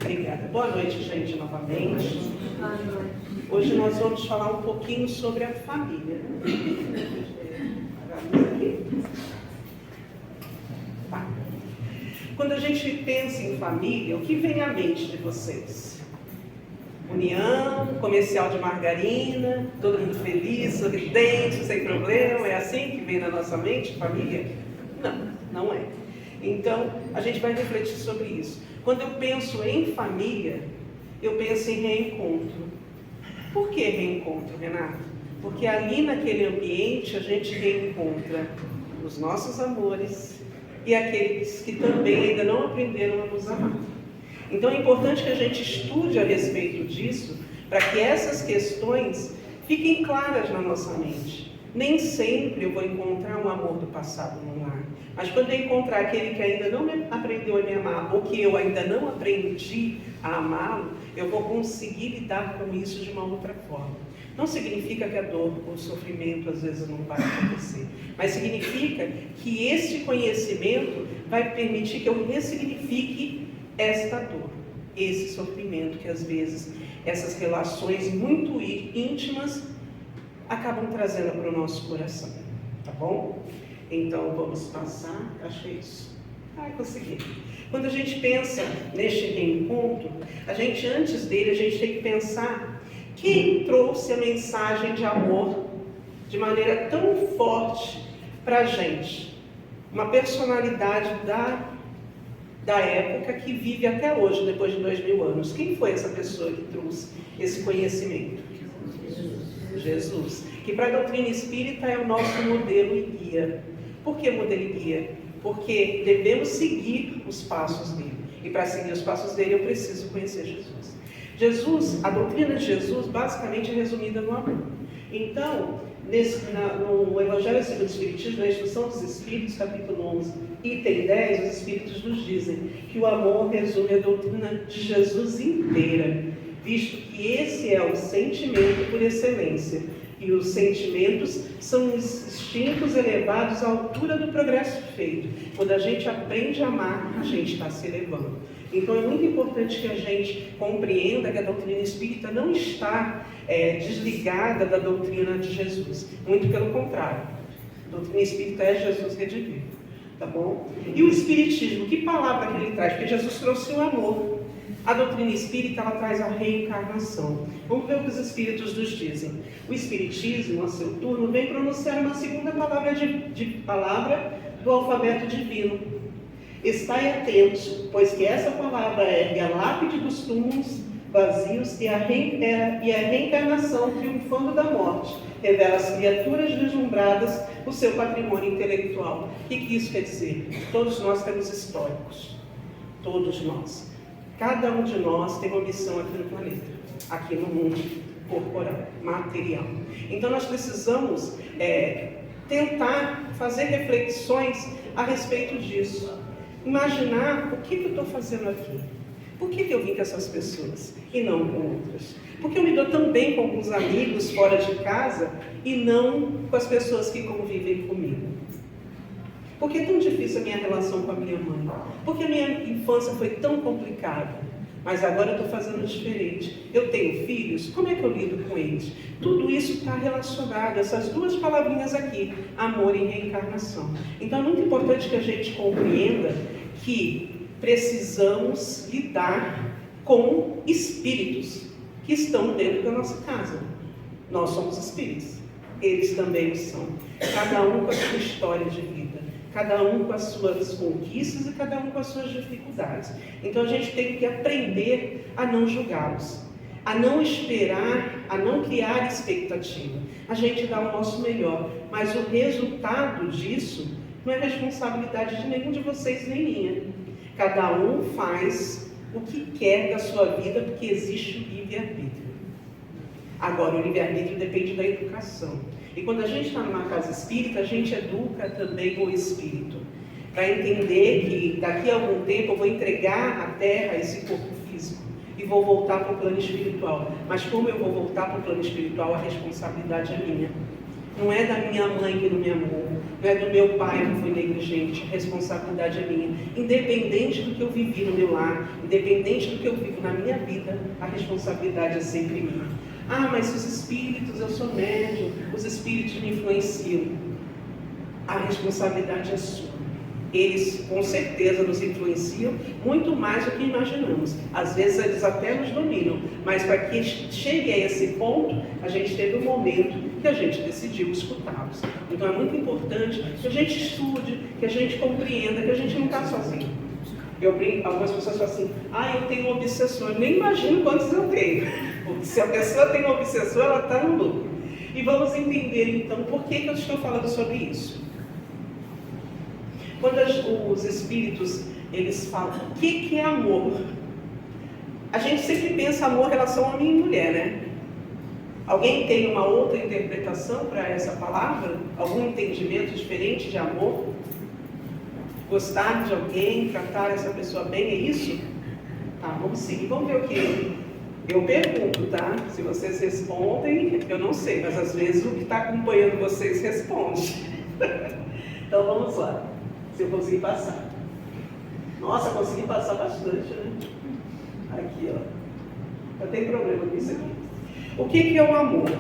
Obrigada. Boa noite, gente, novamente. Hoje nós vamos falar um pouquinho sobre a família. Tá. Quando a gente pensa em família, o que vem à mente de vocês? União, comercial de margarina, todo mundo feliz, sorridente, sem problema. É assim que vem na nossa mente, família? Não, não é. Então, a gente vai refletir sobre isso. Quando eu penso em família, eu penso em reencontro. Por que reencontro, Renato? Porque ali naquele ambiente a gente reencontra os nossos amores e aqueles que também ainda não aprenderam a nos amar. Então é importante que a gente estude a respeito disso, para que essas questões fiquem claras na nossa mente. Nem sempre eu vou encontrar um amor do passado no lar, mas quando eu encontrar aquele que ainda não aprendeu a me amar, ou que eu ainda não aprendi a amá-lo, eu vou conseguir lidar com isso de uma outra forma. Não significa que a dor ou o sofrimento às vezes não vai acontecer, mas significa que esse conhecimento vai permitir que eu ressignifique esta dor, esse sofrimento que às vezes essas relações muito íntimas acabam trazendo para o nosso coração, tá bom? Então vamos passar, acho que é isso. Consegui. Quando a gente pensa neste reencontro, antes dele, a gente tem que pensar quem trouxe a mensagem de amor de maneira tão forte para a gente. Uma personalidade da época que vive até hoje, depois de 2000 anos. Quem foi essa pessoa que trouxe esse conhecimento? Jesus. Que para a doutrina espírita é o nosso modelo e guia. Por que modelo e guia? Porque devemos seguir os passos dele. E para seguir os passos dele, eu preciso conhecer Jesus. A doutrina de Jesus, basicamente, é resumida no amor. Então, no Evangelho segundo o Espiritismo, na Instrução dos Espíritos, capítulo 11, item 10, os Espíritos nos dizem que o amor resume a doutrina de Jesus inteira, visto que esse é o sentimento por excelência, e os sentimentos são os instintos elevados à altura do progresso feito. Quando a gente aprende a amar, a gente está se elevando. Então é muito importante que a gente compreenda que a doutrina espírita não está desligada da doutrina de Jesus. Muito pelo contrário. A doutrina espírita é Jesus redivivo. Tá bom? E o espiritismo, que palavra que ele traz? Porque Jesus trouxe o amor. A doutrina espírita, ela traz a reencarnação. Vamos ver o que os espíritos nos dizem. O espiritismo, a seu turno, vem pronunciar uma segunda palavra palavra do alfabeto divino. Estai atentos, pois que essa palavra ergue a lápide dos túmulos vazios e a reencarnação triunfando da morte revela às criaturas deslumbradas o seu patrimônio intelectual. O que isso quer dizer? Todos nós temos históricos. Todos nós. Cada um de nós tem uma missão aqui no planeta, aqui no mundo corporal, material. Então nós precisamos tentar fazer reflexões a respeito disso. Imaginar o que eu estou fazendo aqui. Por que eu vim com essas pessoas e não com outras? Por que eu me dou tão bem com alguns amigos fora de casa e não com as pessoas que convivem comigo? Por que é tão difícil a minha relação com a minha mãe? Por que a minha infância foi tão complicada? Mas agora eu estou fazendo diferente. Eu tenho filhos, como é que eu lido com eles? Tudo isso está relacionado, essas duas palavrinhas aqui, amor e reencarnação. Então é muito importante que a gente compreenda que precisamos lidar com espíritos que estão dentro da nossa casa. Nós somos espíritos, eles também o são. Cada um com a sua história de vida. Cada um com as suas conquistas e cada um com as suas dificuldades. Então a gente tem que aprender a não julgá-los, a não esperar, a não criar expectativa. A gente dá o nosso melhor, mas o resultado disso não é responsabilidade de nenhum de vocês nem minha. Cada um faz o que quer da sua vida, porque existe o livre-arbítrio. Agora, o livre-arbítrio depende da educação. E quando a gente está numa casa espírita, a gente educa também o espírito. Para entender que daqui a algum tempo eu vou entregar à Terra esse corpo físico e vou voltar para o plano espiritual. Mas como eu vou voltar para o plano espiritual, a responsabilidade é minha. Não é da minha mãe que não me amou, não é do meu pai que foi negligente, a responsabilidade é minha. Independente do que eu vivi no meu lar, independente do que eu vivo na minha vida, a responsabilidade é sempre minha. Ah, mas os espíritos, eu sou médium, os espíritos me influenciam. A responsabilidade é sua. Eles, com certeza, nos influenciam muito mais do que imaginamos. Às vezes, eles até nos dominam. Mas, para que chegue a esse ponto, a gente teve um momento que a gente decidiu escutá-los. Então, é muito importante que a gente estude, que a gente compreenda, que a gente não está sozinho. Algumas pessoas falam assim, eu tenho obsessor. Eu nem imagino quantos eu tenho. Porque se a pessoa tem um obsessor, ela está no lucro. E vamos entender, então, por que eu estou falando sobre isso. Quando os espíritos, eles falam, o que é amor? A gente sempre pensa amor em relação a homem e mulher, né? Alguém tem uma outra interpretação para essa palavra? Algum entendimento diferente de amor? Gostar de alguém, tratar essa pessoa bem, é isso? Tá, vamos seguir, vamos ver o que eu pergunto, tá? Se vocês respondem, eu não sei, mas às vezes o que está acompanhando vocês responde. Então vamos lá. Se eu conseguir passar. Nossa, consegui passar bastante, né? Aqui, ó. Eu tenho problema com isso aqui. O que é o amor?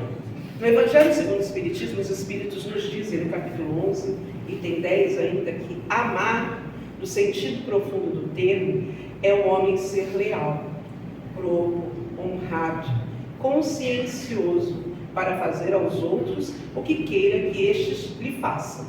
No Evangelho segundo o Espiritismo, os Espíritos nos dizem, no capítulo 11, item 10 ainda, que amar, no sentido profundo do termo, é o homem ser leal, probo, honrado, consciencioso, para fazer aos outros o que queira que estes lhe façam.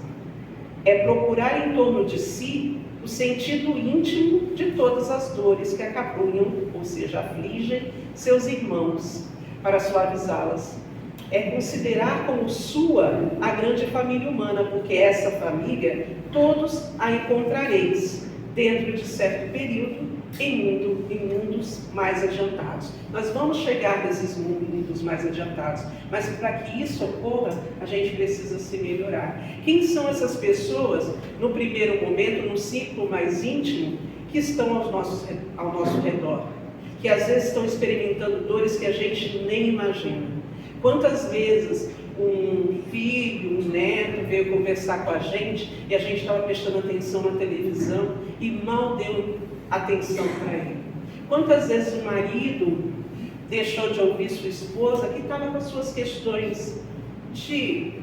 É procurar em torno de si o sentido íntimo de todas as dores que acabrunham, ou seja, afligem seus irmãos, para suavizá-las. É considerar como sua a grande família humana, porque essa família todos a encontrareis dentro de certo período em mundos mais adiantados. Nós vamos chegar nesses mundos mais adiantados, mas para que isso ocorra, a gente precisa se melhorar. Quem são essas pessoas, no primeiro momento, no ciclo mais íntimo, que estão ao nosso redor? Que às vezes estão experimentando dores que a gente nem imagina. Quantas vezes um filho, um neto veio conversar com a gente e a gente estava prestando atenção na televisão e mal deu atenção para ele? Quantas vezes o marido deixou de ouvir sua esposa que estava com as suas questões de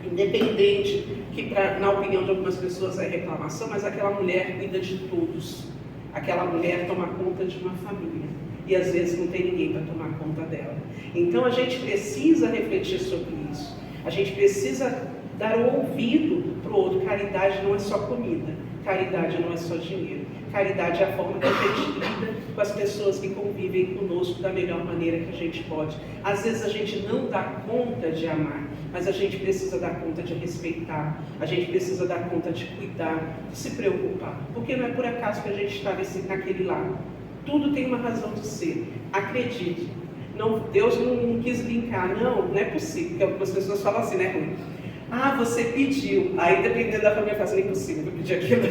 independente, que na opinião de algumas pessoas é reclamação, mas aquela mulher cuida de todos. Aquela mulher toma conta de uma família e às vezes não tem ninguém para tomar conta dela. Então a gente precisa refletir sobre isso. A gente precisa dar o ouvido para o outro. Caridade não é só comida, caridade não é só dinheiro. Caridade é a forma que a gente lida com as pessoas que convivem conosco da melhor maneira que a gente pode. Às vezes a gente não dá conta de amar, mas a gente precisa dar conta de respeitar, a gente precisa dar conta de cuidar, de se preocupar. Porque não é por acaso que a gente está naquele lado. Tudo tem uma razão de ser. Acredite. Não, Deus não quis brincar. Não é possível. Porque algumas pessoas falam assim, né, Rui? Você pediu. Aí, dependendo da família, fala assim, é impossível eu pedir aquilo.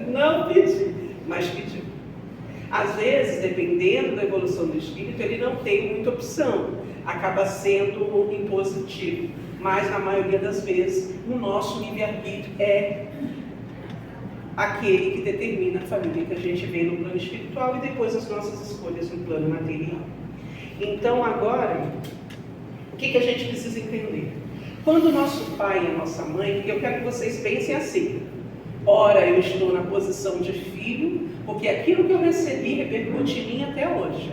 Não pedi, mas pediu. Às vezes, dependendo da evolução do espírito, ele não tem muita opção, acaba sendo impositivo, mas na maioria das vezes o nosso livre-arbítrio é aquele que determina a família que a gente vê no plano espiritual e depois as nossas escolhas no plano material. Então agora, o que a gente precisa entender? Quando o nosso pai e a nossa mãe, eu quero que vocês pensem assim: ora, eu estou na posição de filho, porque aquilo que eu recebi repercute em mim até hoje.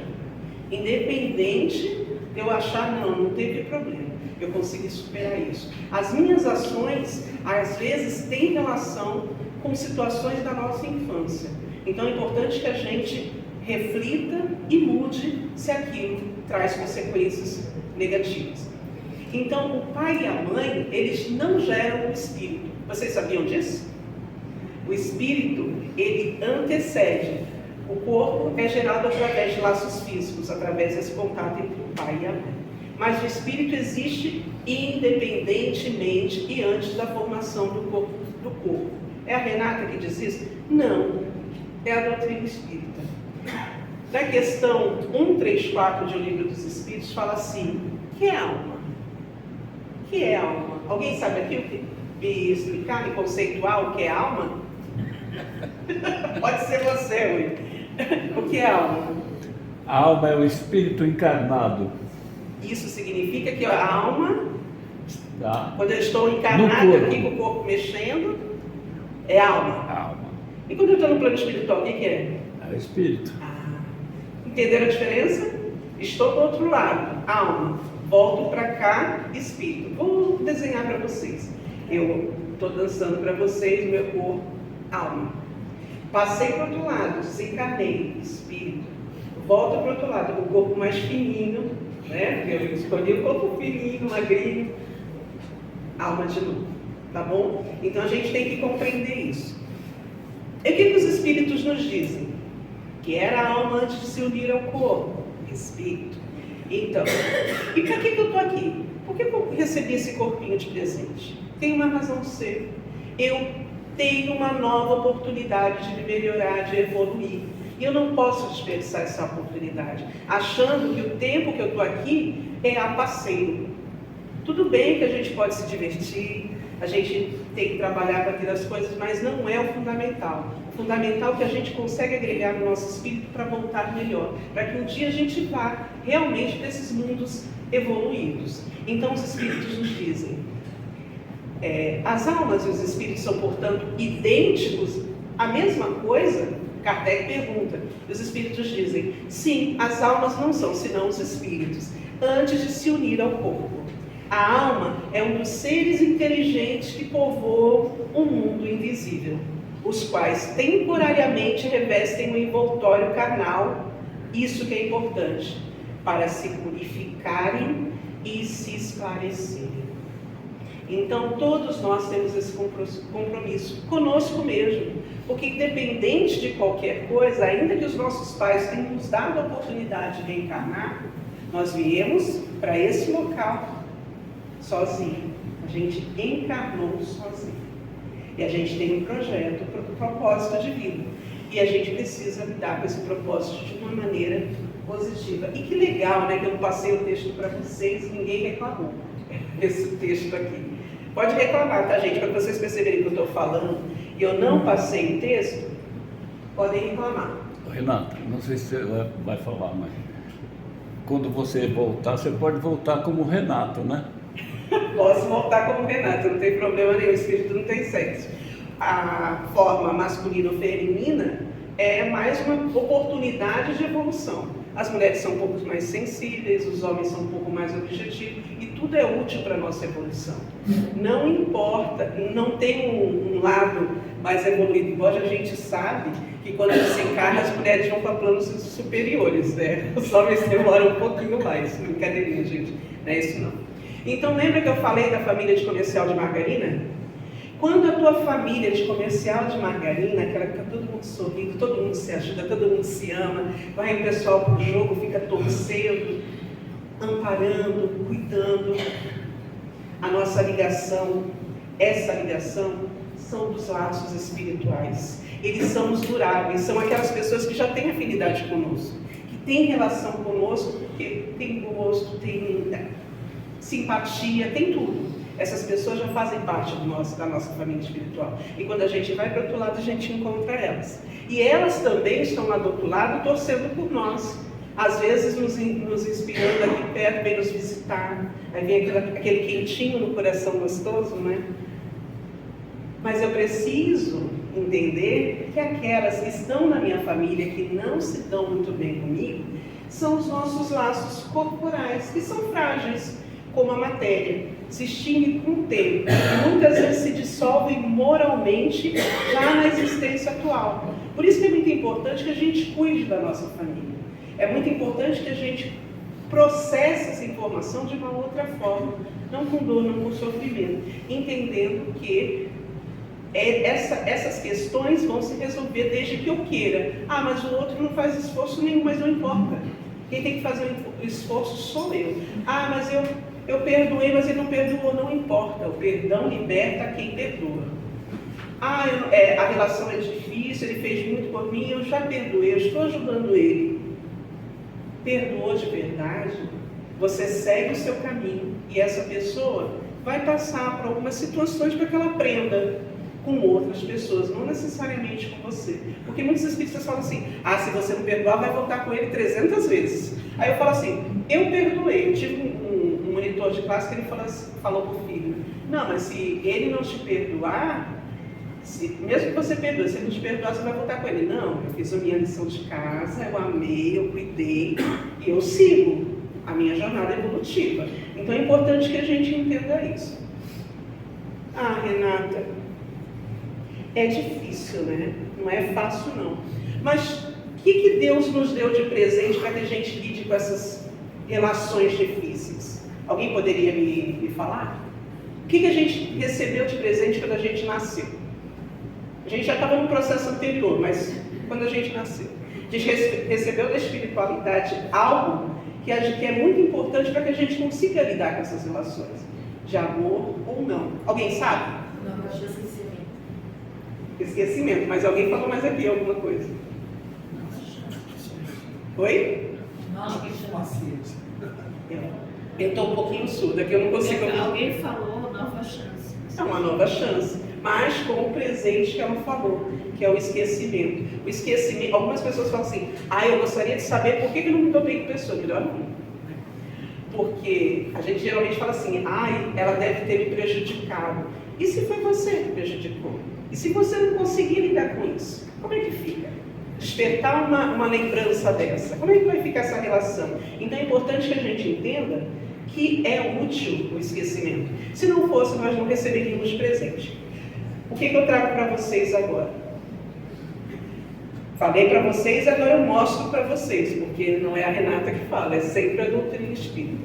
Independente de eu achar, não teve problema, eu consegui superar isso. As minhas ações, às vezes, têm relação com situações da nossa infância. Então é importante que a gente reflita e mude se aquilo traz consequências negativas. Então, o pai e a mãe, eles não geram o espírito. Vocês sabiam disso? O espírito, ele antecede. O corpo é gerado através de laços físicos, através desse contato entre o pai e a mãe. Mas o espírito existe independentemente e antes da formação do corpo. É a Renata que diz isso? Não, é a doutrina espírita. Na questão 134 de O Livro dos Espíritos, fala assim: que é alma? que é alma? Alguém sabe aqui o que me explicar, me conceituar o que é alma? Pode ser você, Rui. O que é alma? A alma é o espírito encarnado. Isso significa que a alma, Tá? quando eu estou encarnado aqui com o corpo mexendo, é alma. A alma. E quando eu estou no plano espiritual, o que é? É o espírito. Entenderam a diferença? Estou do outro lado, alma. Volto para cá, espírito. Vou desenhar para vocês. Eu estou dançando para vocês o meu corpo, alma. Passei para o outro lado, desencarnei, espírito. Volto para o outro lado, com o corpo mais fininho, né? Porque eu escolhi o corpo fininho, magrinho. Alma de novo, tá bom? Então a gente tem que compreender isso. E o que os espíritos nos dizem? Que era a alma antes de se unir ao corpo, espírito. Então, e para que eu estou aqui? Por que eu recebi esse corpinho de presente? Tem uma razão de ser. Eu tenho uma nova oportunidade de me melhorar, de evoluir. E eu não posso desperdiçar essa oportunidade, achando que o tempo que eu estou aqui é a passeio. Tudo bem que a gente pode se divertir, a gente tem que trabalhar para ter as coisas, mas não é o fundamental. O fundamental é que a gente consegue agregar no nosso espírito para voltar melhor, para que um dia a gente vá realmente para esses mundos evoluídos. Então os espíritos nos dizem, as almas e os espíritos são, portanto, idênticos, a mesma coisa? Kardec pergunta, e os espíritos dizem, sim, as almas não são senão os espíritos, antes de se unir ao corpo. A alma é um dos seres inteligentes que povoam um mundo invisível, os quais temporariamente revestem o envoltório carnal, isso que é importante, para se purificarem e se esclarecerem. Então todos nós temos esse compromisso conosco mesmo, porque independente de qualquer coisa, ainda que os nossos pais tenham nos dado a oportunidade de reencarnar, nós viemos para esse local sozinho. A gente encarnou sozinho. E a gente tem um projeto, um propósito de vida. E a gente precisa lidar com esse propósito de uma maneira positiva. E que legal, né, que eu passei o texto para vocês e ninguém reclamou. Esse texto aqui. Pode reclamar, tá, gente? Para vocês perceberem que eu estou falando e eu não passei o texto, podem reclamar. Renata, não sei se você vai falar, mas quando você voltar, você pode voltar como Renato, né? Posso voltar como Renato, não tem problema nenhum, o espírito não tem sexo. A forma masculina ou feminina é mais uma oportunidade de evolução. As mulheres são um pouco mais sensíveis, os homens são um pouco mais objetivos, e tudo é útil para a nossa evolução. Não importa, não tem um lado mais evoluído, embora a gente sabe que quando se encarna, as mulheres vão para planos superiores, né? Os homens demoram um pouquinho mais, brincadeirinha, gente, não é isso não. Então lembra que eu falei da família de comercial de margarina? Quando a tua família de comercial de margarina, aquela que está todo mundo sorrindo, todo mundo se ajuda, todo mundo se ama, vai o pessoal para o jogo, fica torcendo, amparando, cuidando. A nossa ligação, essa ligação, são dos laços espirituais. Eles são os duráveis, são aquelas pessoas que já têm afinidade conosco, que têm relação conosco, porque tem gosto, tem simpatia, tem tudo. Essas pessoas já fazem parte da nossa família espiritual. E quando a gente vai para o outro lado, a gente encontra elas. E elas também estão lá do outro lado, torcendo por nós. Às vezes nos inspirando aqui perto, vem nos visitar. Aí vem aquele quentinho no coração gostoso, né? Mas eu preciso entender que aquelas que estão na minha família, que não se dão muito bem comigo, são os nossos laços corporais, que são frágeis, como a matéria, se extingue com o tempo, e muitas vezes se dissolvem moralmente já na existência atual. Por isso que é muito importante que a gente cuide da nossa família. É muito importante que a gente processe essa informação de uma outra forma, não com dor, não com sofrimento, entendendo que essas questões vão se resolver desde que eu queira. Ah, mas o outro não faz esforço nenhum, mas não importa. Quem tem que fazer o esforço sou eu. Ah, mas eu perdoei, mas ele não perdoou, não importa. O perdão liberta quem perdoa. Ah, a relação é difícil, ele fez muito por mim, eu já perdoei, eu estou ajudando ele. Perdoou de verdade, você segue o seu caminho e essa pessoa vai passar por algumas situações para que ela aprenda com outras pessoas, não necessariamente com você. Porque muitos espíritas falam assim, se você não perdoar, vai voltar com ele 300 vezes. Aí eu falo assim, eu perdoei. Eu tive um monitor de classe que ele falou para o filho, não, mas se ele não te perdoar, mesmo que você perdoe, se ele não te perdoar, você vai voltar com ele. Não, eu fiz a minha lição de casa, eu amei, eu cuidei, e eu sigo a minha jornada evolutiva. Então é importante que a gente entenda isso. Renata, é difícil, né? Não é fácil, não. Mas o que Deus nos deu de presente para que a gente lide com essas relações difíceis? Alguém poderia me falar? O que a gente recebeu de presente quando a gente nasceu? A gente já estava no processo anterior, mas quando a gente nasceu, a gente recebeu da espiritualidade algo que é muito importante para que a gente consiga lidar com essas relações, de amor ou não. Alguém sabe? Não, acho esquecimento. Esquecimento, mas alguém falou mais aqui alguma coisa? Oi? Nova chance. Eu estou um pouquinho surda, que eu não consigo ouvir. Alguém falou nova chance. É uma nova chance, mas com o presente que ela falou, que é o esquecimento. O esquecimento, algumas pessoas falam assim, eu gostaria de saber por que eu não me dou bem com pessoa. Melhor não. Porque a gente geralmente fala assim, ela deve ter me prejudicado. E se foi você que prejudicou? E se você não conseguir lidar com isso? Como é que fica? Despertar uma lembrança dessa. Como é que vai ficar essa relação? Então é importante que a gente entenda que é útil o esquecimento. Se não fosse, nós não receberíamos de presente. O que eu trago para vocês agora? Falei para vocês, agora eu mostro para vocês, porque não é a Renata que fala, é sempre a doutrina espírita.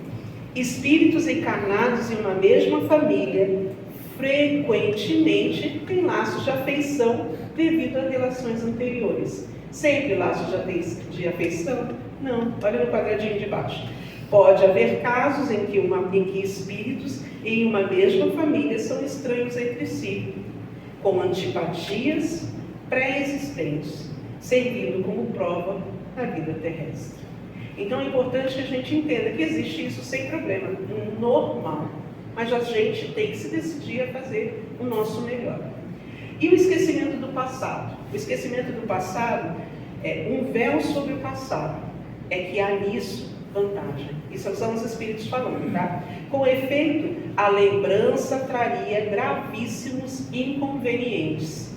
Espíritos encarnados em uma mesma família frequentemente têm laços de afeição devido a relações anteriores. Sempre laços de afeição? Não, olha no quadradinho de baixo. Pode haver casos em que espíritos em uma mesma família são estranhos entre si, com antipatias pré-existentes, servindo como prova na vida terrestre. Então é importante que a gente entenda que existe isso sem problema, normal, mas a gente tem que se decidir a fazer o nosso melhor. E o esquecimento do passado? O esquecimento do passado é um véu sobre o passado, é que há nisso vantagem. Isso são os espíritos falando, tá? Com efeito, a lembrança traria gravíssimos inconvenientes.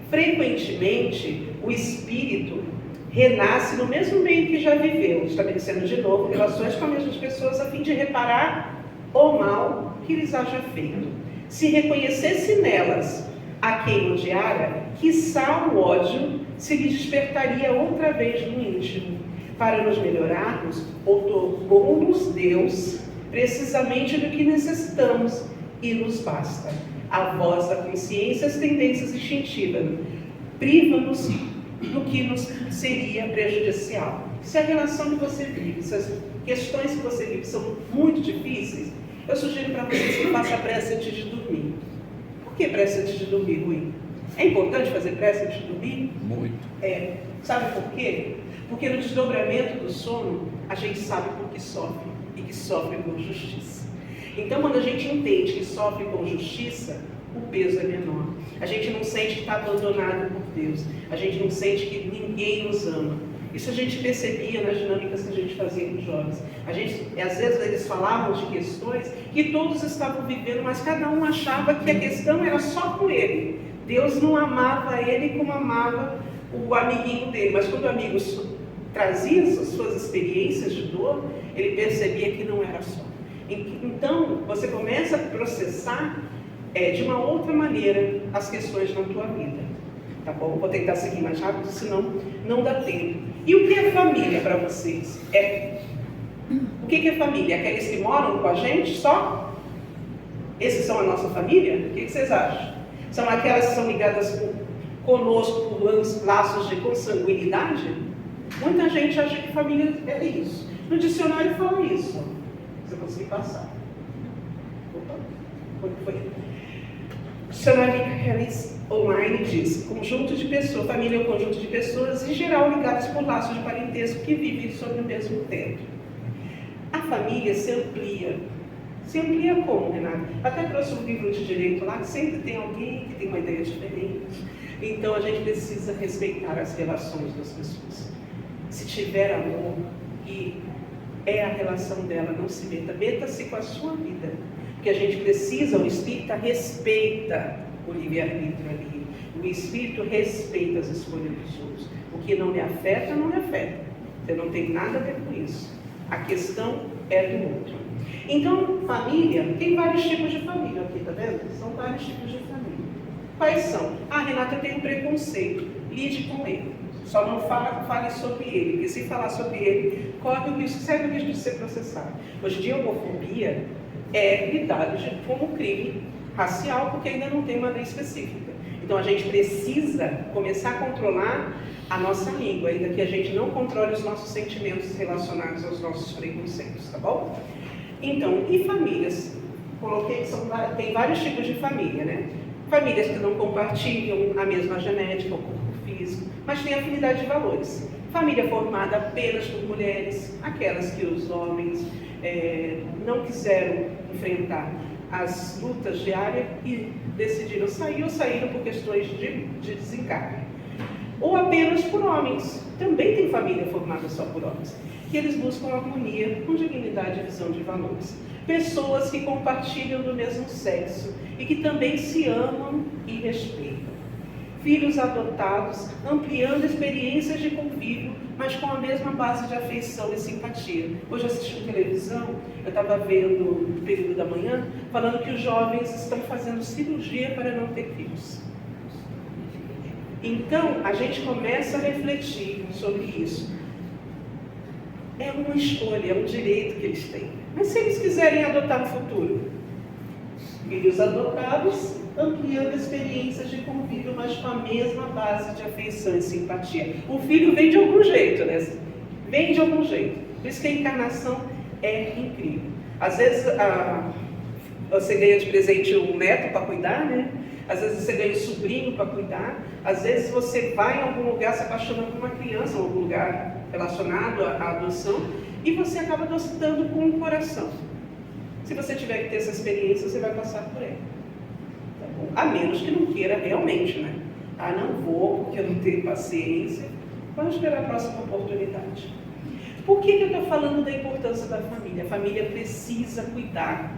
Frequentemente, o espírito renasce no mesmo meio que já viveu, estabelecendo de novo relações com as mesmas pessoas a fim de reparar o mal que lhes haja feito. Se reconhecesse nelas a quem odiara, quiçá o ódio se lhe despertaria outra vez no íntimo. Para nos melhorarmos, otorgou-nos Deus precisamente do que necessitamos e nos basta. A voz da consciência, as tendências instintivas, priva-nos do que nos seria prejudicial. Se a relação que você vive, se as questões que você vive são muito difíceis, eu sugiro para vocês que façam prece antes de dormir. Por que prece antes de dormir, Rui? É importante fazer prece antes de dormir? Muito. Sabe por quê? Porque no desdobramento do sono, a gente sabe por que sofre e que sofre com justiça. Então, quando a gente entende que sofre com justiça, o peso é menor. A gente não sente que está abandonado por Deus. A gente não sente que ninguém nos ama. Isso a gente percebia nas dinâmicas que a gente fazia com os jovens. Às vezes eles falavam de questões que todos estavam vivendo, mas cada um achava que a questão era só com ele. Deus não amava ele como amava o amiguinho dele. Mas quando o amigo trazia as suas experiências de dor, ele percebia que não era só. Então, você começa a processar de uma outra maneira as questões na tua vida. Tá bom? Vou tentar seguir mais rápido, senão não dá tempo. E o que é família para vocês? O que é família? Aqueles que moram com a gente só? Esses são a nossa família? O que vocês acham? São aquelas que são ligadas conosco por laços de consanguinidade? Muita gente acha que família é isso. No dicionário fala isso. Se eu conseguir passar. Opa, onde foi? O dicionário Harris Online diz: conjunto de pessoas, família é um conjunto de pessoas, em geral ligadas por laços de parentesco que vivem sob o mesmo teto. A família se amplia, Se amplia como, Renata? Até trouxe um livro de direito lá, que sempre tem alguém que tem uma ideia diferente. Então a gente precisa respeitar as relações das pessoas. Se tiver amor e é a relação dela, não se meta, meta-se com a sua vida. Porque a gente precisa, o espírita respeita o livre-arbítrio ali. O espírito respeita as escolhas dos outros. O que não lhe afeta, não lhe afeta. Você não tem nada a ver com isso. A questão é do outro. Então, família, tem vários tipos de família aqui, tá vendo? São vários tipos de família. Quais são? Ah, Renata, eu tenho um preconceito. Lide com ele. Só não fale sobre ele, porque se falar sobre ele, corre o risco, segue o risco de ser processado. Hoje em dia, a homofobia é lidado como crime racial, porque ainda não tem uma lei específica. Então, a gente precisa começar a controlar a nossa língua, ainda que a gente não controle os nossos sentimentos relacionados aos nossos preconceitos, tá bom? Então, e famílias? Coloquei que tem vários tipos de família, né? Famílias que não compartilham a mesma genética, o corpo físico, mas têm afinidade de valores. Família formada apenas por mulheres, aquelas que os homens não quiseram enfrentar as lutas diárias e decidiram sair ou saíram por questões de desencarne. Ou apenas por homens. Também tem família formada só por homens, que eles buscam harmonia com dignidade e visão de valores. Pessoas que compartilham do mesmo sexo e que também se amam e respeitam. Filhos adotados, ampliando experiências de convívio, mas com a mesma base de afeição e simpatia. Hoje assistindo televisão, eu estava vendo no período da manhã, falando que os jovens estão fazendo cirurgia para não ter filhos. Então, a gente começa a refletir sobre isso. É uma escolha, é um direito que eles têm. Mas se eles quiserem adotar no futuro? Filhos adotados, ampliando experiências de convívio, mas com a mesma base de afeição e simpatia. O filho vem de algum jeito, né? Vem de algum jeito. Por isso que a encarnação é incrível. Às vezes, você ganha de presente um neto para cuidar, né? Às vezes você ganha um sobrinho para cuidar. Às vezes você vai em algum lugar, se apaixona por uma criança, em algum lugar relacionado à adoção, e você acaba adotando com o coração. Se você tiver que ter essa experiência, você vai passar por ela. Tá bom? A menos que não queira realmente, né? Ah, não vou, porque eu não tenho paciência. Vamos esperar a próxima oportunidade. Por que eu estou falando da importância da família? A família precisa cuidar.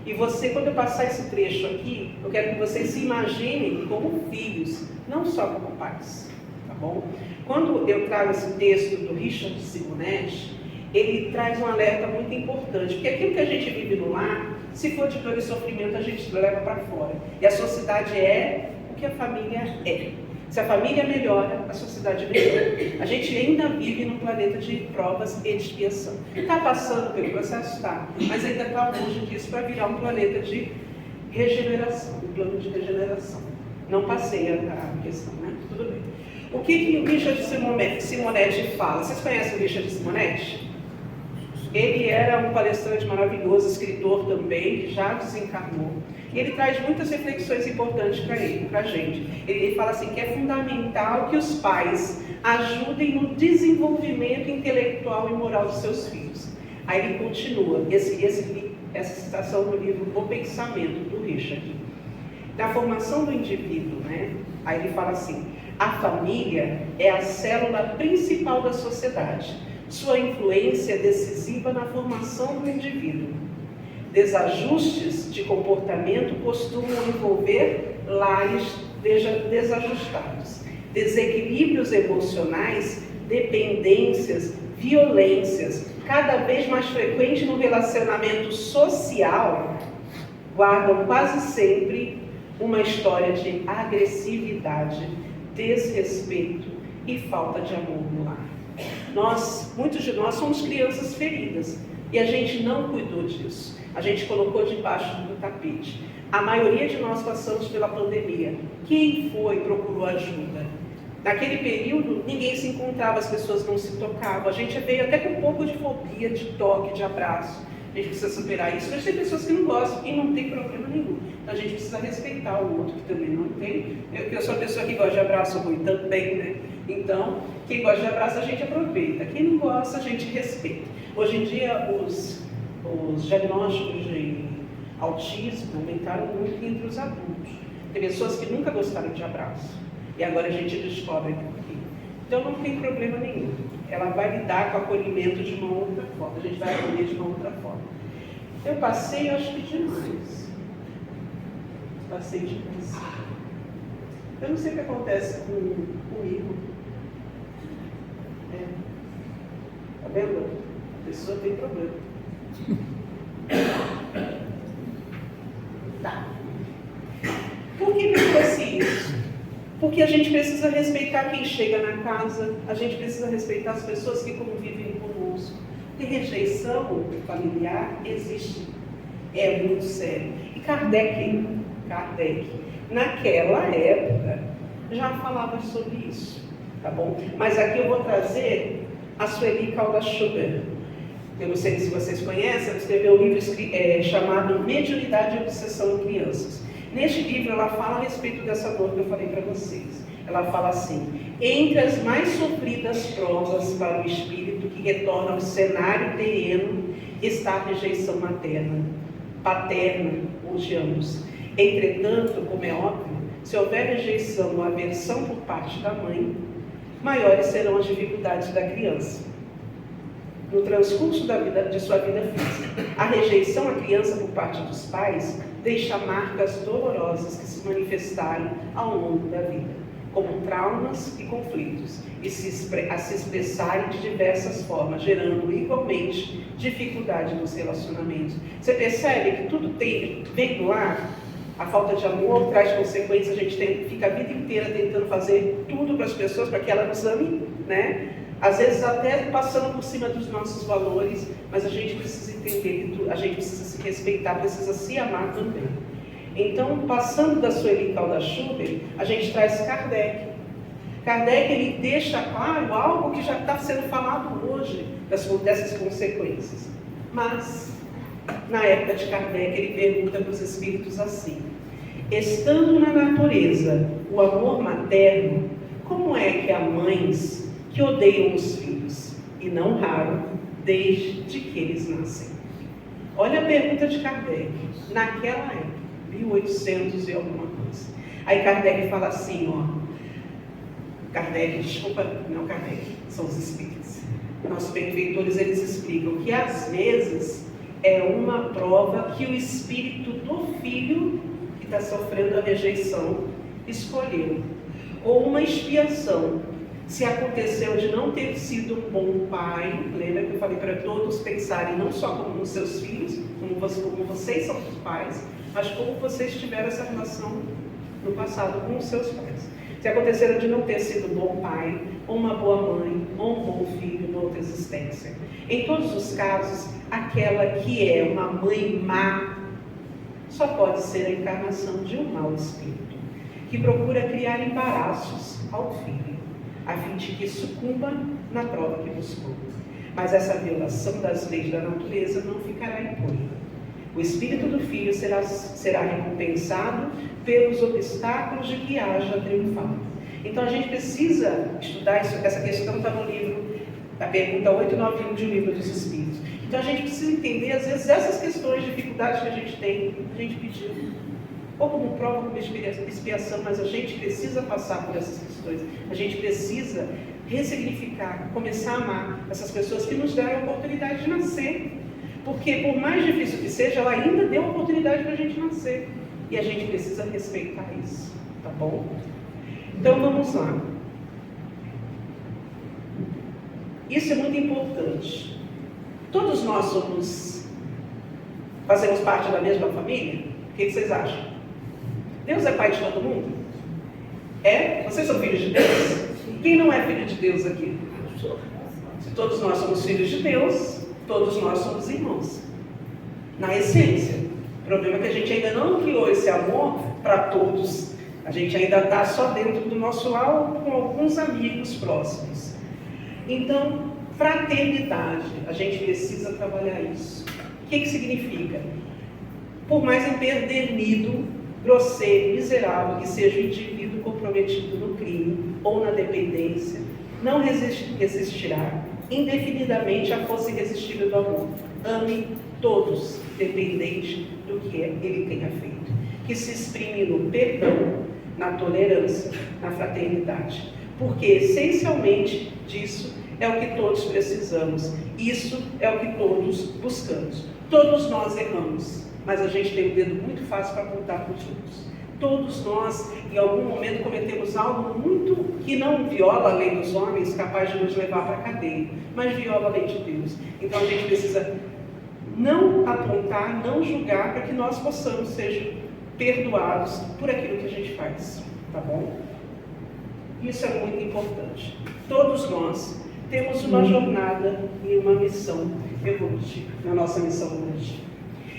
E você, quando eu passar esse trecho aqui, eu quero que vocês se imaginem como filhos, não só como pais, tá bom? Quando eu trago esse texto do Richard Simonetti, ele traz um alerta muito importante, porque aquilo que a gente vive no lar, se for de dor e sofrimento, a gente leva para fora. E a sociedade é o que a família é. Se a família melhora, a sociedade melhora. A gente ainda vive num planeta de provas e de expiação. Está passando pelo processo? Está. Mas ainda está longe disso para virar um planeta de regeneração, um plano de regeneração. Não passei a questão, né? Tudo bem. O que o Richard Simonetti fala? Vocês conhecem o Richard Simonetti? Ele era um palestrante maravilhoso, escritor também, que já desencarnou. E ele traz muitas reflexões importantes para a gente. Ele fala assim que é fundamental que os pais ajudem no desenvolvimento intelectual e moral dos seus filhos. Aí ele continua, essa citação do livro O Pensamento, do Richard. Da formação do indivíduo, né? Aí ele fala assim, a família é a célula principal da sociedade. Sua influência é decisiva na formação do indivíduo. Desajustes de comportamento costumam envolver lares desajustados. Desequilíbrios emocionais, dependências, violências, cada vez mais frequentes no relacionamento social, guardam quase sempre uma história de agressividade, desrespeito e falta de amor no lar. Muitos de nós somos crianças feridas e a gente não cuidou disso. A gente colocou debaixo do tapete. A maioria de nós passamos pela pandemia. Quem procurou ajuda? Naquele período, ninguém se encontrava, as pessoas não se tocavam. A gente veio até com um pouco de fobia, de toque, de abraço. A gente precisa superar isso, mas tem pessoas que não gostam e não tem problema nenhum. Então a gente precisa respeitar o outro que também não tem. Eu sou a pessoa que gosta de abraço ruim também, né? Então, quem gosta de abraço a gente aproveita. Quem não gosta, a gente respeita. Hoje em dia, os diagnósticos de Autismo aumentaram muito entre os adultos. Tem pessoas que nunca gostaram de abraço. E agora a gente descobre por quê. Então não tem problema nenhum. Ela vai lidar com o acolhimento de uma outra forma. A gente vai acolher de uma outra forma. Eu passei, acho que demais. Passei demais. Eu não sei o que acontece comigo. Tá vendo? A pessoa tem problema. Tá. Por que eu trouxe isso? Porque a gente precisa respeitar quem chega na casa, a gente precisa respeitar as pessoas que convivem conosco. Porque rejeição familiar existe. É muito sério. E Kardec, naquela época, já falava sobre isso. Tá bom? Mas aqui eu vou trazer a Sueli Caldas-Schubert. Eu não sei se vocês conhecem, ela escreveu um livro chamado Mediunidade e Obsessão em Crianças. Neste livro ela fala a respeito dessa dor que eu falei para vocês. Ela fala assim: entre as mais sofridas provas para o espírito que retorna ao cenário terreno está a rejeição materna, paterna ou de ambos. Entretanto, como é óbvio, se houver rejeição ou aversão por parte da mãe, maiores serão as dificuldades da criança. No transcurso de sua vida física, a rejeição à criança por parte dos pais deixa marcas dolorosas que se manifestaram ao longo da vida, como traumas e conflitos, e a se expressarem de diversas formas, gerando igualmente dificuldade nos relacionamentos. Você percebe que tudo vem do lar? A falta de amor traz consequências, a gente fica a vida inteira tentando fazer tudo para as pessoas, para que elas nos amem, né? Às vezes até passando por cima dos nossos valores, mas a gente precisa entender que a gente precisa se respeitar, precisa se amar também. Então, passando da Sueli Caldas-Schubert, a gente traz Kardec. Kardec, ele deixa claro algo que já está sendo falado hoje, dessas consequências. Mas, na época de Kardec, ele pergunta para os espíritos assim: estando na natureza o amor materno, como é que há mães que odeiam os filhos, e não raro, desde que eles nascem? Olha a pergunta de Kardec, naquela época, 1800 e alguma coisa. Aí Kardec fala assim, não Kardec, são os espíritos. Nossos benfeitores, eles explicam que às vezes é uma prova que o espírito do filho que está sofrendo a rejeição escolheu, ou uma expiação. Se aconteceu de não ter sido um bom pai, lembra que eu falei para todos pensarem não só como os seus filhos, como vocês são os pais, mas como vocês tiveram essa relação no passado com os seus pais. Se aconteceram de não ter sido um bom pai, ou uma boa mãe, ou um bom filho na outra existência. Em todos os casos, aquela que é uma mãe má só pode ser a encarnação de um mau espírito, que procura criar embaraços ao filho, a fim de que sucumba na prova que buscou. Mas essa violação das leis da natureza não ficará impune. O espírito do filho será recompensado pelos obstáculos de que haja triunfado. Então a gente precisa estudar isso. Essa questão está no livro, a pergunta 891 de O Livro dos Espíritos. Então a gente precisa entender, às vezes, essas questões, dificuldades que a gente tem, a gente pediu, ou como prova, como expiação, mas a gente precisa passar por essas questões. A gente precisa ressignificar, começar a amar essas pessoas que nos deram a oportunidade de nascer. Porque, por mais difícil que seja, ela ainda deu a oportunidade para a gente nascer. E a gente precisa respeitar isso, tá bom? Então, vamos lá. Isso é muito importante. Todos nós fazemos parte da mesma família? O que vocês acham? Deus é pai de todo mundo? É? Vocês são filhos de Deus? Quem não é filho de Deus aqui? Se todos nós somos filhos de Deus, todos nós somos irmãos. Na essência. O problema é que a gente ainda não criou esse amor para todos. A gente ainda está só dentro do nosso lar com alguns amigos próximos. Então, fraternidade, a gente precisa trabalhar isso. O que significa? Por mais empedernido, grosseiro, miserável que seja o indivíduo comprometido no crime ou na dependência, não resistirá indefinidamente à força irresistível do amor. ame todos, independente do que ele tenha feito. Que se exprime no perdão, na tolerância, na fraternidade. Porque, essencialmente, disso é o que todos precisamos. Isso é o que todos buscamos. Todos nós erramos, mas a gente tem um dedo muito fácil para apontar para os outros. Todos nós, em algum momento, cometemos algo muito que não viola a lei dos homens, capaz de nos levar para a cadeia, mas viola a lei de Deus. Então a gente precisa não apontar, não julgar, para que nós possamos ser perdoados por aquilo que a gente faz, tá bom? Isso é muito importante. Todos nós temos uma jornada e uma missão evolutiva, na nossa missão evolutiva.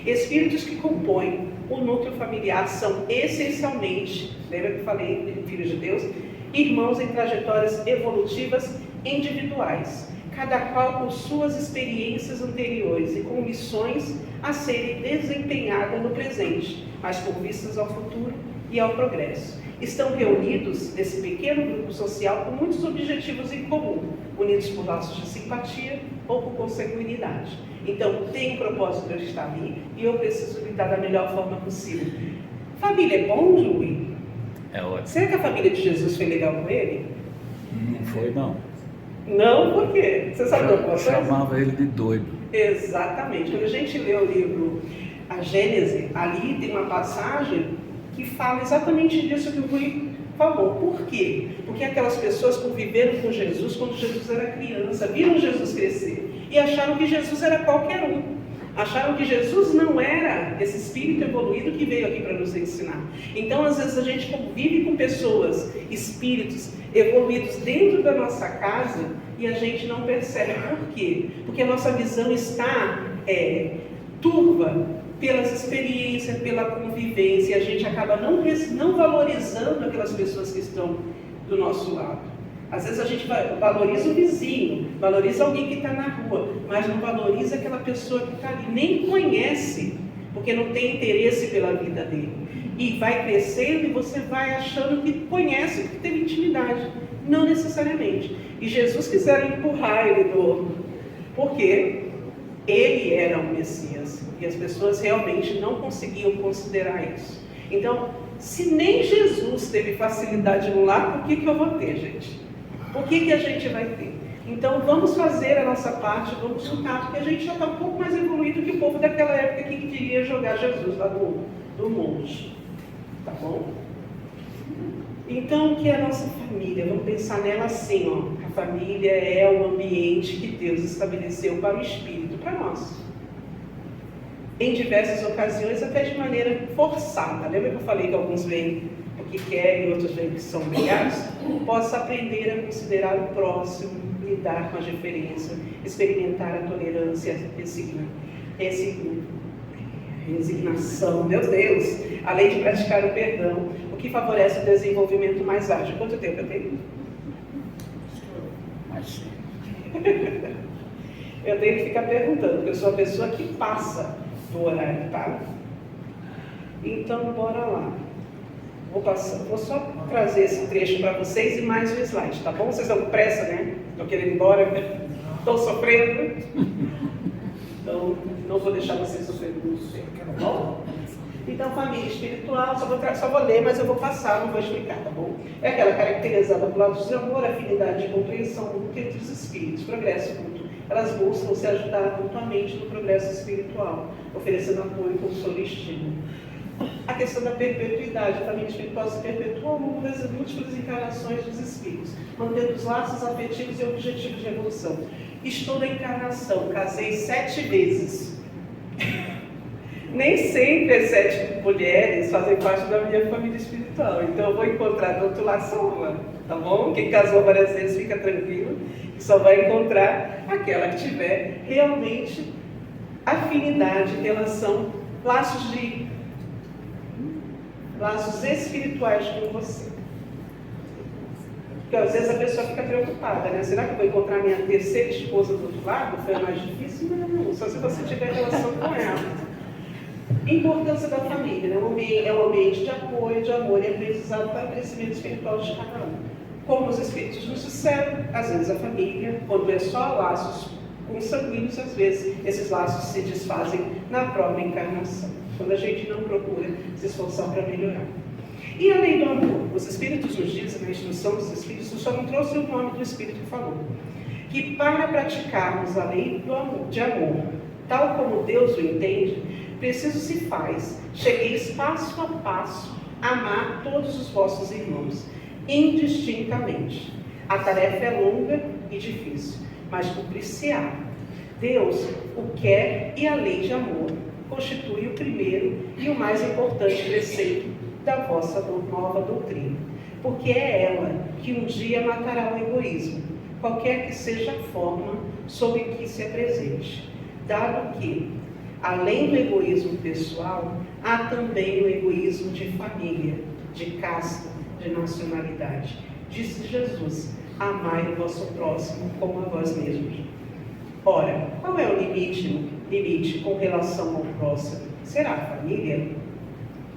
Espíritos que compõem o núcleo familiar são essencialmente, lembra que eu falei, filhos de Deus, irmãos em trajetórias evolutivas individuais, cada qual com suas experiências anteriores e com missões a serem desempenhadas no presente, mas com vistas ao futuro e ao progresso. Estão reunidos nesse pequeno grupo social com muitos objetivos em comum, unidos por laços de simpatia ou por consanguinidade. Então, tem um propósito de eu estar ali e eu preciso lidar da melhor forma possível. Família é bom, Luiz? É ótimo. Será que a família de Jesus foi legal com ele? Não foi, não. Não, por quê? Você sabe alguma coisa? Chamava ele de doido. Exatamente. Quando a gente lê o livro A Gênese, ali tem uma passagem que fala exatamente disso que o Rui falou. Por quê? Porque aquelas pessoas conviveram com Jesus quando Jesus era criança, viram Jesus crescer e acharam que Jesus era qualquer um. Acharam que Jesus não era esse espírito evoluído que veio aqui para nos ensinar. Então, às vezes, a gente convive com pessoas, espíritos evoluídos dentro da nossa casa e a gente não percebe. Por quê? Porque a nossa visão está turva pelas experiências, pela convivência, e a gente acaba não valorizando aquelas pessoas que estão do nosso lado. Às vezes a gente valoriza o vizinho, valoriza alguém que está na rua, mas não valoriza aquela pessoa que está ali, nem conhece, porque não tem interesse pela vida dele. E vai crescendo e você vai achando que conhece, que teve intimidade. Não necessariamente. E Jesus quiseram empurrar ele porque ele era o Messias. E as pessoas realmente não conseguiam considerar isso. Então, se nem Jesus teve facilidade no lar, por que eu vou ter, gente? Por que a gente vai ter? Então, vamos fazer a nossa parte, vamos lutar, porque a gente já está um pouco mais evoluído que o povo daquela época que queria jogar Jesus lá do monte. Tá bom? Então, o que é a nossa família? Vamos pensar nela assim, ó. A família é o ambiente que Deus estabeleceu para o espírito, para nós. Em diversas ocasiões, até de maneira forçada. Lembra que eu falei que alguns vêm porque querem, outros vêm que são obrigados? Possa aprender a considerar o próximo, lidar com a diferença, experimentar a tolerância, resignação, meu Deus, além de praticar o perdão, o que favorece o desenvolvimento mais ágil. Quanto tempo eu tenho? Mas Eu tenho que ficar perguntando, porque eu sou a pessoa que passa do horário, tá? Então, bora lá. Vou só trazer esse trecho para vocês e mais um slide, tá bom? Vocês estão com pressa, né? Estão querendo ir embora? Estão sofrendo? Então, não vou deixar vocês sofrendo muito tempo, tá bom? Então, família espiritual, só vou ler, mas eu vou passar, não vou explicar, tá bom? É aquela caracterizada por lados de amor, afinidade e compreensão entre os espíritos, progresso mútuo. Elas buscam se ajudar mutuamente no progresso espiritual, oferecendo apoio, consolo e estímulo. A questão da perpetuidade, a família espiritual se perpetua ao longo das múltiplas encarnações dos espíritos, mantendo os laços afetivos e objetivos de evolução. Estou na encarnação, casei 7 vezes. Nem sempre as 7 mulheres fazem parte da minha família espiritual, então eu vou encontrar do outro lado só uma, tá bom? Quem casou várias vezes fica tranquilo, que só vai encontrar aquela que tiver realmente afinidade, relação, laços espirituais com você. Porque às vezes a pessoa fica preocupada, né? Será que eu vou encontrar minha terceira esposa do outro lado? Foi mais difícil? Não, só se você tiver relação com ela. Importância da família, né? É um ambiente de apoio, de amor e aprendizado para o crescimento espiritual de cada um. Como os espíritos nos disseram, às vezes a família, quando é só laços consanguíneos, às vezes, esses laços se desfazem na própria encarnação, quando a gente não procura se esforçar para melhorar. E a lei do amor, os Espíritos nos dizem, na instrução dos Espíritos, eu só não trouxe o nome do Espírito que falou, que para praticarmos a lei do amor, de amor, tal como Deus o entende, preciso se faz, chegueis passo a passo, a amar todos os vossos irmãos, indistintamente. A tarefa é longa e difícil, mas cumprir-se-á. Deus o quer e a lei de amor constitui o primeiro e o mais importante preceito da vossa nova doutrina, porque é ela que um dia matará o egoísmo, qualquer que seja a forma sob que se apresente, dado que, além do egoísmo pessoal, há também o egoísmo de família, de casta, de nacionalidade. Disse Jesus: amai o vosso próximo como a vós mesmos. Ora, qual é o limite com relação ao próximo? Será a família?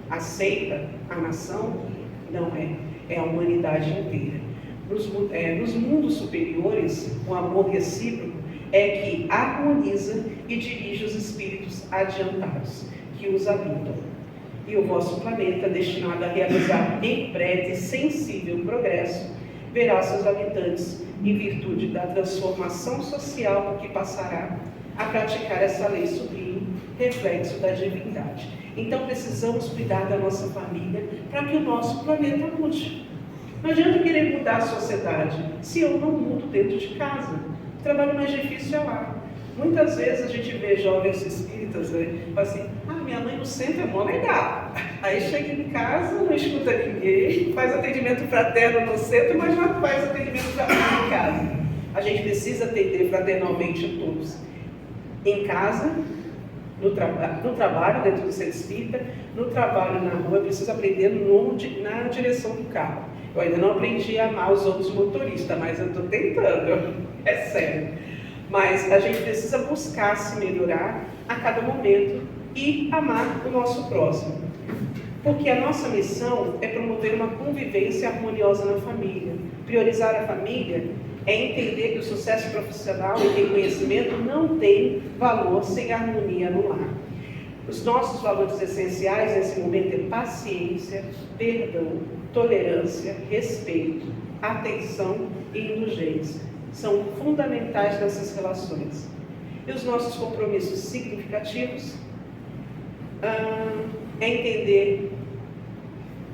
Aceita a nação? Não é. É a humanidade inteira. Nos mundos superiores, o amor recíproco é que harmoniza e dirige os espíritos adiantados que os habitam. E o vosso planeta, destinado a realizar em breve sensível progresso, verá seus habitantes, em virtude da transformação social por que passará, a praticar essa lei sublime, reflexo da divindade. Então precisamos cuidar da nossa família para que o nosso planeta mude. Não adianta querer mudar a sociedade se eu não mudo dentro de casa. O trabalho mais difícil é lá. Muitas vezes a gente vê jovens espíritas, né? Assim, minha mãe no centro é mó legal. Aí chega em casa, não escuta ninguém, faz atendimento fraterno no centro, mas não faz atendimento fraterno em casa. A gente precisa atender fraternalmente a todos. Em casa, no trabalho, dentro do centro espírita, no trabalho na rua, eu preciso aprender na direção do carro. Eu ainda não aprendi a amar os outros motoristas, mas eu estou tentando, é sério. Mas a gente precisa buscar se melhorar a cada momento e amar o nosso próximo. Porque a nossa missão é promover uma convivência harmoniosa na família. Priorizar a família é entender que o sucesso profissional e reconhecimento não tem valor sem harmonia no lar. Os nossos valores essenciais nesse momento é paciência, perdão, tolerância, respeito, atenção e indulgência. São fundamentais nessas relações. E os nossos compromissos significativos é entender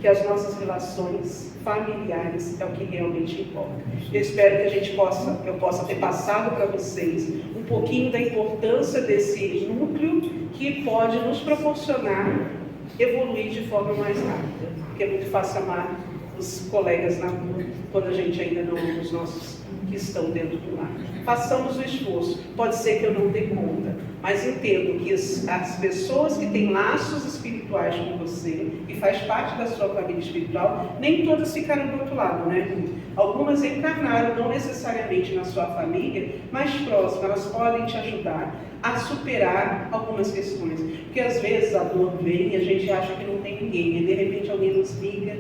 que as nossas relações familiares é o que realmente importa. Eu espero que eu possa ter passado para vocês um pouquinho da importância desse núcleo que pode nos proporcionar evoluir de forma mais rápida. Porque é muito fácil amar os colegas na rua quando a gente ainda não ama os nossos que estão dentro do lar. Façamos o esforço. Pode ser que eu não dê conta, mas entendo que as pessoas que têm laços espirituais com você e faz parte da sua família espiritual, nem todas ficaram do outro lado, né? Algumas encarnaram, não necessariamente na sua família, mas próximas. Elas podem te ajudar a superar algumas questões. Porque às vezes a dor vem e a gente acha que não tem ninguém, e de repente alguém nos liga: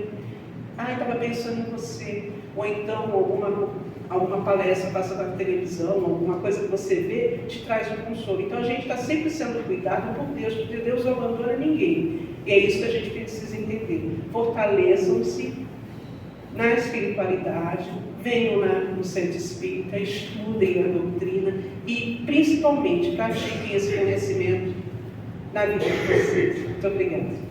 estava pensando em você. Ou então alguma palestra passa na televisão, alguma coisa que você vê, te traz um consolo. Então a gente está sempre sendo cuidado por Deus, porque Deus não abandona ninguém. E é isso que a gente precisa entender. Fortaleçam-se na espiritualidade, venham no centro espírita, estudem a doutrina e, principalmente, pratiquem esse conhecimento na vida de vocês. Muito obrigada.